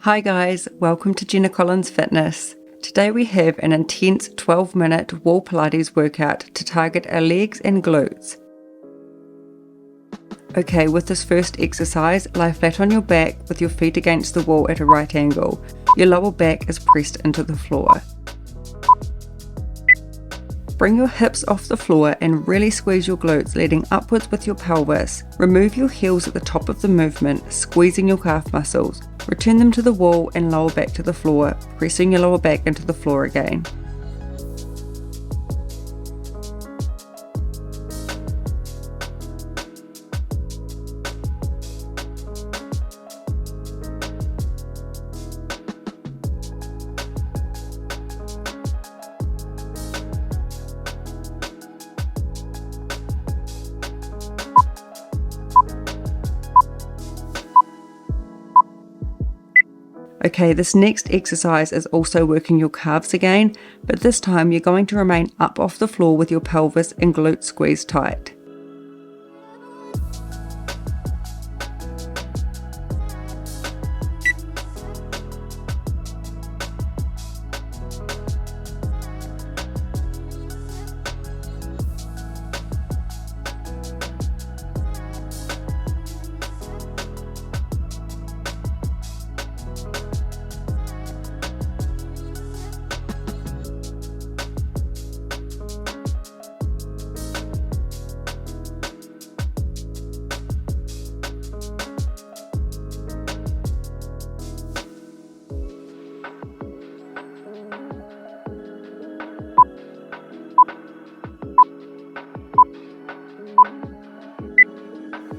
Hi guys, welcome to Jenna Fitness. Today we have an intense 12-minute wall Pilates workout to target our legs and glutes. Okay, with this first exercise, lie flat on your back with your feet against the wall at a right angle. Your lower back is pressed into the floor. Bring your hips off the floor and really squeeze your glutes, leading upwards with your pelvis. Remove your heels at the top of the movement, squeezing your calf muscles. Return them to the wall and lower back to the floor, pressing your lower back into the floor again. Okay, this next exercise is also working your calves again, but this time you're going to remain up off the floor with your pelvis and glutes squeezed tight.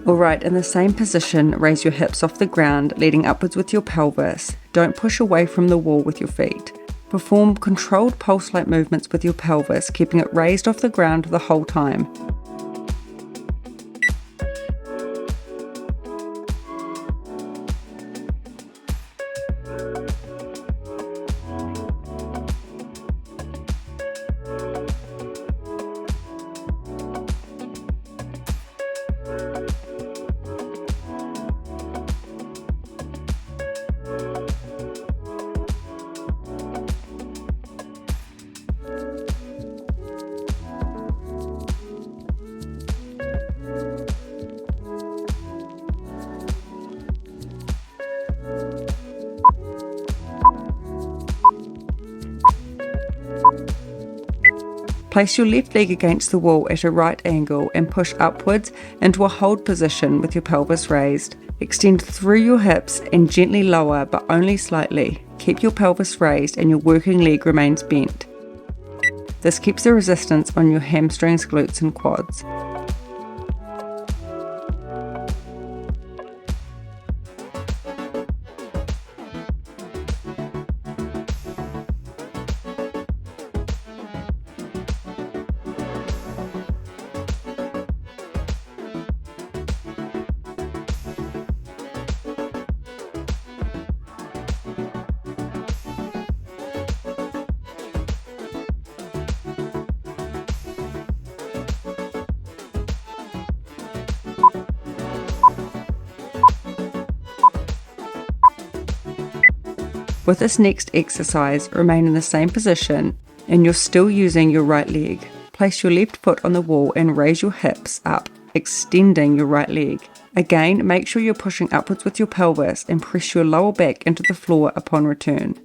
Alright, in the same position, raise your hips off the ground, leading upwards with your pelvis. Don't push away from the wall with your feet. Perform controlled pulse-like movements with your pelvis, keeping it raised off the ground the whole time. Place your left leg against the wall at a right angle and push upwards into a hold position with your pelvis raised. Extend through your hips and gently lower, but only slightly. Keep your pelvis raised and your working leg remains bent. This keeps the resistance on your hamstrings, glutes and quads. With this next exercise, remain in the same position and you're still using your right leg. Place your left foot on the wall and raise your hips up, extending your right leg. Again, make sure you're pushing upwards with your pelvis and press your lower back into the floor upon return.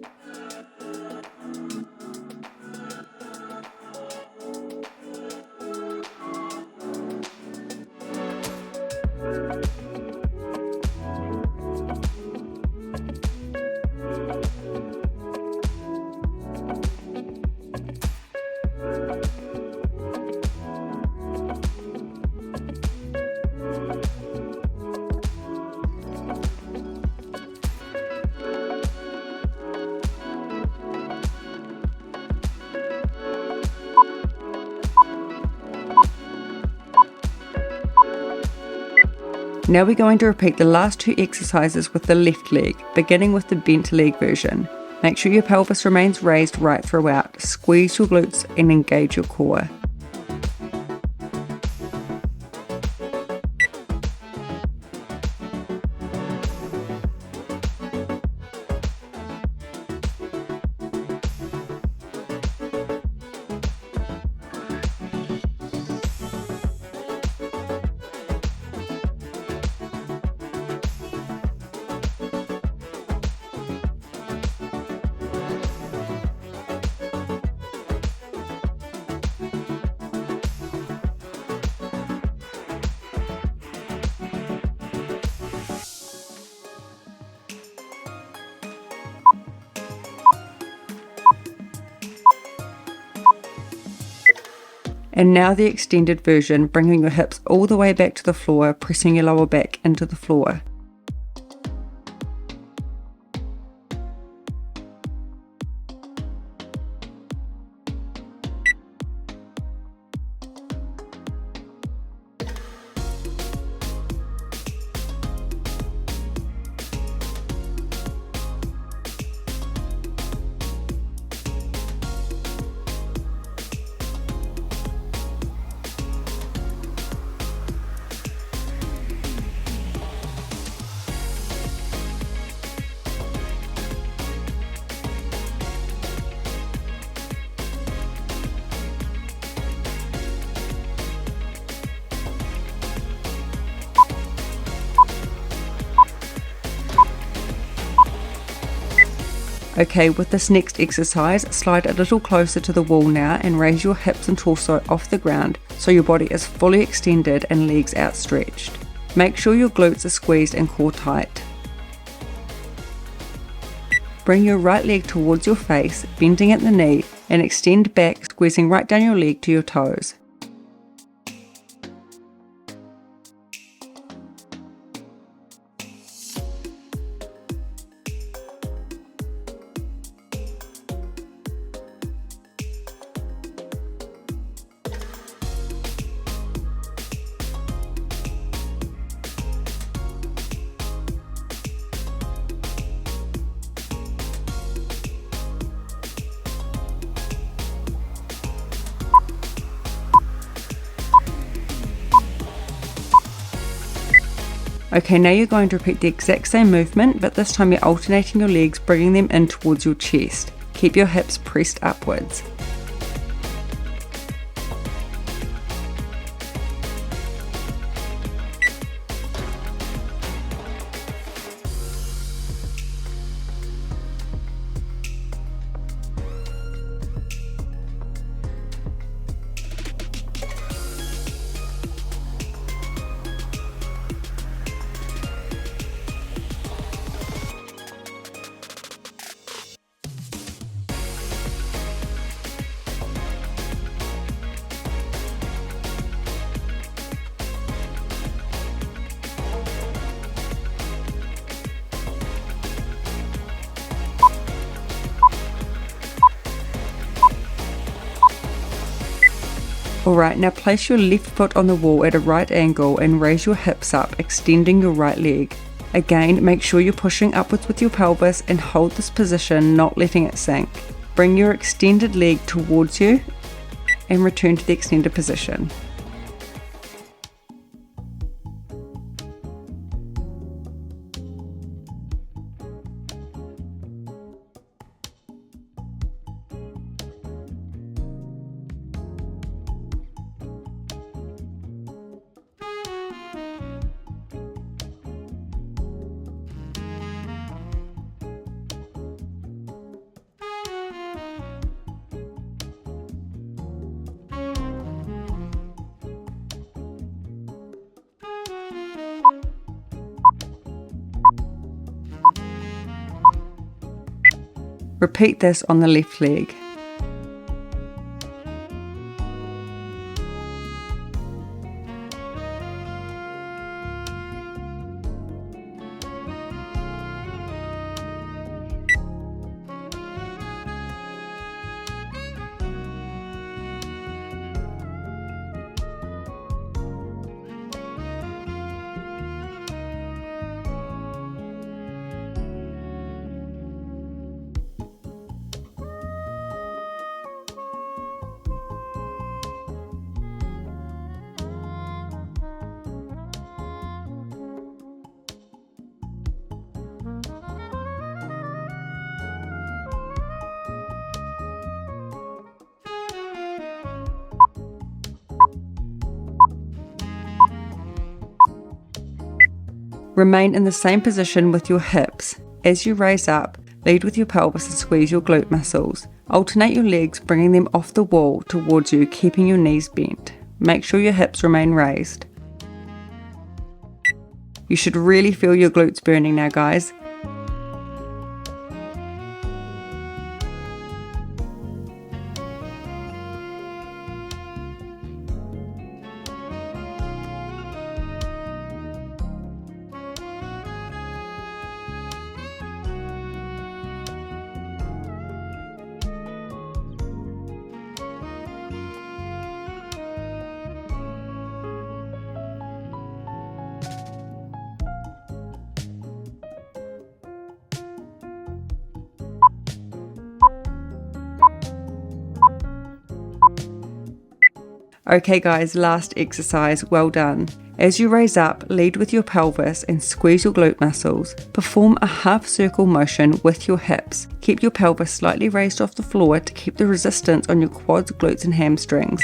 Now we're going to repeat the last two exercises with the left leg, beginning with the bent leg version. Make sure your pelvis remains raised right throughout. Squeeze your glutes and engage your core. And now the extended version, bringing your hips all the way back to the floor, pressing your lower back into the floor. Okay, with this next exercise, slide a little closer to the wall now and raise your hips and torso off the ground so your body is fully extended and legs outstretched. Make sure your glutes are squeezed and core tight. Bring your right leg towards your face, bending at the knee, and extend back, squeezing right down your leg to your toes. Okay, now you're going to repeat the exact same movement, but this time you're alternating your legs, bringing them in towards your chest. Keep your hips pressed upwards. Alright, now place your left foot on the wall at a right angle and raise your hips up, extending your right leg. Again, make sure you're pushing upwards with your pelvis and hold this position, not letting it sink. Bring your extended leg towards you and return to the extended position. Repeat this on the left leg. Remain in the same position with your hips. As you raise up, lead with your pelvis and squeeze your glute muscles. Alternate your legs, bringing them off the wall towards you, keeping your knees bent. Make sure your hips remain raised. You should really feel your glutes burning now, guys. Okay guys, last exercise, well done. As you raise up, lead with your pelvis and squeeze your glute muscles. Perform a half circle motion with your hips. Keep your pelvis slightly raised off the floor to keep the resistance on your quads, glutes and hamstrings.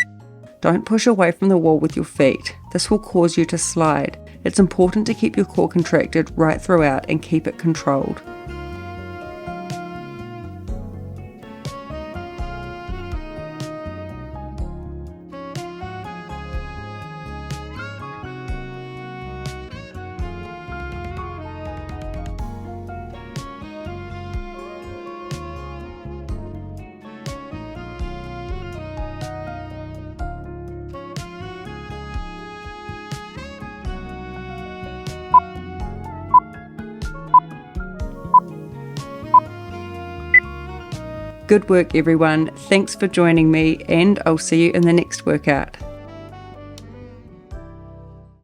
Don't push away from the wall with your feet. This will cause you to slide. It's important to keep your core contracted right throughout and keep it controlled. Good work everyone, thanks for joining me and I'll see you in the next workout.